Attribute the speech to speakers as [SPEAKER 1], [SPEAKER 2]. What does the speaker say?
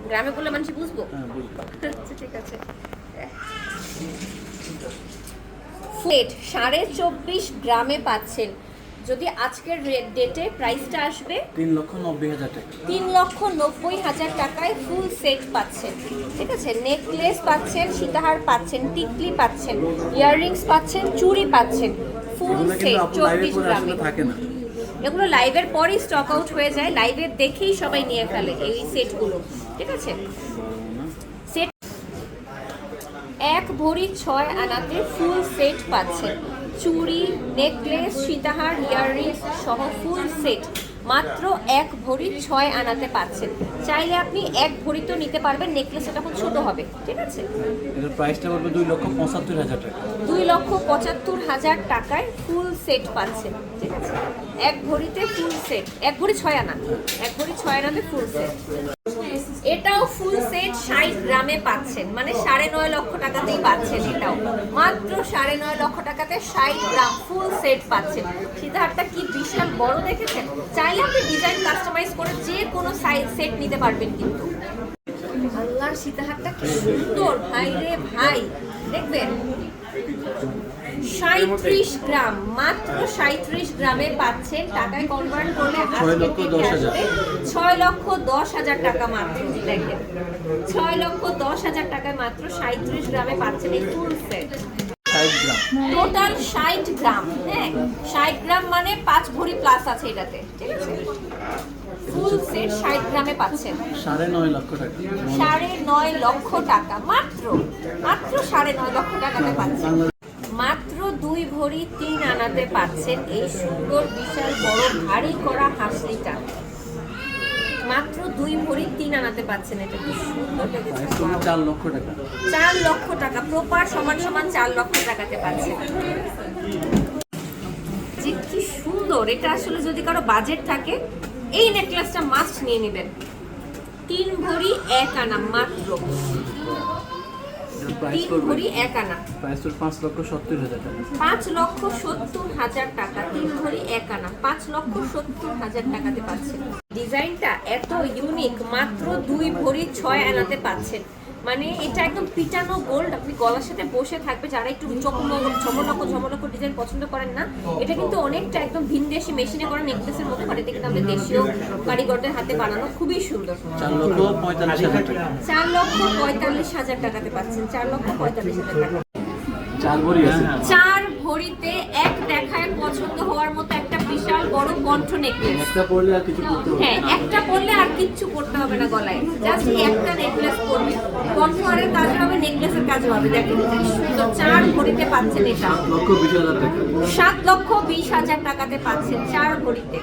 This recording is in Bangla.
[SPEAKER 1] গ্রামে বললে মানুষ বুঝবো।
[SPEAKER 2] হ্যাঁ, বুঝবো।
[SPEAKER 1] আচ্ছা, ঠিক আছে। সেট 24.5 গ্রামে পাচ্ছেন। যদি আজকের ডেটে প্রাইসটা আসবে
[SPEAKER 2] 3,90,000 টাকা।
[SPEAKER 1] 3,90,000 টাকায় ফুল সেট পাচ্ছেন। ঠিক আছে, নেকলেস পাচ্ছেন, সীতাহার পাচ্ছেন, টিকলি পাচ্ছেন, ইয়াররিংস পাচ্ছেন, চুড়ি পাচ্ছেন, ফুল সেট 24 গ্রামে।
[SPEAKER 2] থাকে না,
[SPEAKER 1] এগুলো লাইভের পরই স্টক আউট হয়ে যায়, লাইভের দেখেই সবাই নিয়ে ফেলে এই সেটগুলো। ঠিক আছে, সেট 1 ভরি 6 আনাতে ফুল সেট পাচ্ছেন। চুড়ি, নেকলেস, সীতাহার, ইয়াররিংস সহ ফুল সেট মাত্র 1 ভরি 6 আনাতে পাচ্ছেন। চাইলে আপনি 1 ভরি তো নিতে পারবেন, নেকলেসটা তখন ছোট হবে। ঠিক আছে,
[SPEAKER 2] এটার প্রাইসটা পড়বে 2,75,000 টাকা।
[SPEAKER 1] 2,75,000 টাকায় ফুল সেট পাচ্ছেন। ঠিক আছে, 1 ভরিতে ফুল সেট, 1 ভরি 6 আনা, 1 ভরি 6 আনাতে ফুল সেট। এটাও ফুল সেট 60 গ্রামে পাচ্ছেন, মানে 9.5 লক্ষ টাকাতেই পাচ্ছেন। এটাও মাত্র 9.5 লক্ষ টাকাতে 60 গ্রাম ফুল সেট পাচ্ছেন। সীতাহারটা কি বিশাল বড় দেখেছেন। চাইলে আপনি ডিজাইন কাস্টমাইজ করে যে কোনো সাইজ সেট নিতে পারবেন। কিন্তু আল্লাহর সীতাহারটা কি সুন্দর ভাই রে ভাই, দেখবেন 37 গ্রাম, মাত্র 37 গ্রামে পাচ্ছেন। টাকায় কনভার্ট করলে 6,10,000 টাকা মাত্র। দেখেন 6,10,000 টাকায় মাত্র 37 গ্রামে পাচ্ছেন এই ফুল সেট।
[SPEAKER 2] 60 গ্রাম,
[SPEAKER 1] টোটাল 60 গ্রাম। হ্যাঁ, 60 গ্রাম মানে 5 ভরি প্লাস আছে এটাতে। ঠিক আছে, ফুল সেট 60 গ্রামে পাচ্ছেন
[SPEAKER 2] 9.5 লক্ষ টাকা।
[SPEAKER 1] 9.5 লক্ষ টাকা মাত্র, মাত্র 9.5 লক্ষ টাকাতে পাচ্ছেন। মাত্র 2 ভরি 3 আনাতে পাচ্ছেন এই সুন্দর বিশাল বড় ভারী করা হাসলিটা। মাত্র 2 ভরি 3 আনাতে পাচ্ছেন। এটা কি সুন্দর দেখেছেন।
[SPEAKER 2] 4 লক্ষ টাকা।
[SPEAKER 1] 4 লক্ষ টাকা প্রপার সমান সমান 4 লক্ষ টাকাতে পাচ্ছেন। যে কি সুন্দর এটা, আসলে যদি কারো বাজেট থাকে এই নেকলেসটা মাস্ট নিয়ে নেবেন। 3 ভরি 1 আনা মাত্র, 3 ভরি 1 আনা,
[SPEAKER 2] প্রাইস 5,70,000 টাকা।
[SPEAKER 1] 5,70,000 টাকা, 3 ভরি 1 আনা 5,70,000 টাকাতে পাচ্ছেন। ডিজাইনটা এত ইউনিক, মাত্র 2 ভরি 6 আনাতে পাচ্ছেন। মানে এটা একদম পিটানো গোল্ড, আপনি গলার সাথে বসে থাকবে। যারা একটু ঝমলক ডিজাইন পছন্দ করেন না, এটা কিন্তু অনেকটা একদম ভিনদেশি মেশিনে করা নেকলেসের মতো হয়। এটা কিন্তু আমাদের দেশীয় কারিগরদের হাতে বানানো, খুবই সুন্দর।
[SPEAKER 2] 4,45,000 টাকা।
[SPEAKER 1] 4,45,000 টাকাতে পাচ্ছেন। 4,45,000 টাকা।
[SPEAKER 2] 4 ভরি আছে।
[SPEAKER 1] 4 ভরিতে এক দেখায় পছন্দ হওয়ার মতো একটা বিশাল বড় কণ্ঠ নেকলেস।
[SPEAKER 2] একটা পরলে আর কিছু করতে হবে না।
[SPEAKER 1] হ্যাঁ, একটা পরলে আর কিচ্ছু করতে হবে না গলায়, জাস্ট একটা নেকলেস পরবে। কণ্ঠহারের কাজ হবে, নেকলেসের কাজ হবে। দেখেন কি সুন্দর, 4 ভরিতে পাচ্ছেন এটা।
[SPEAKER 2] 7,20,000 টাকা।
[SPEAKER 1] 7,20,000 টাকাতে পাচ্ছেন 4 ভরিতে।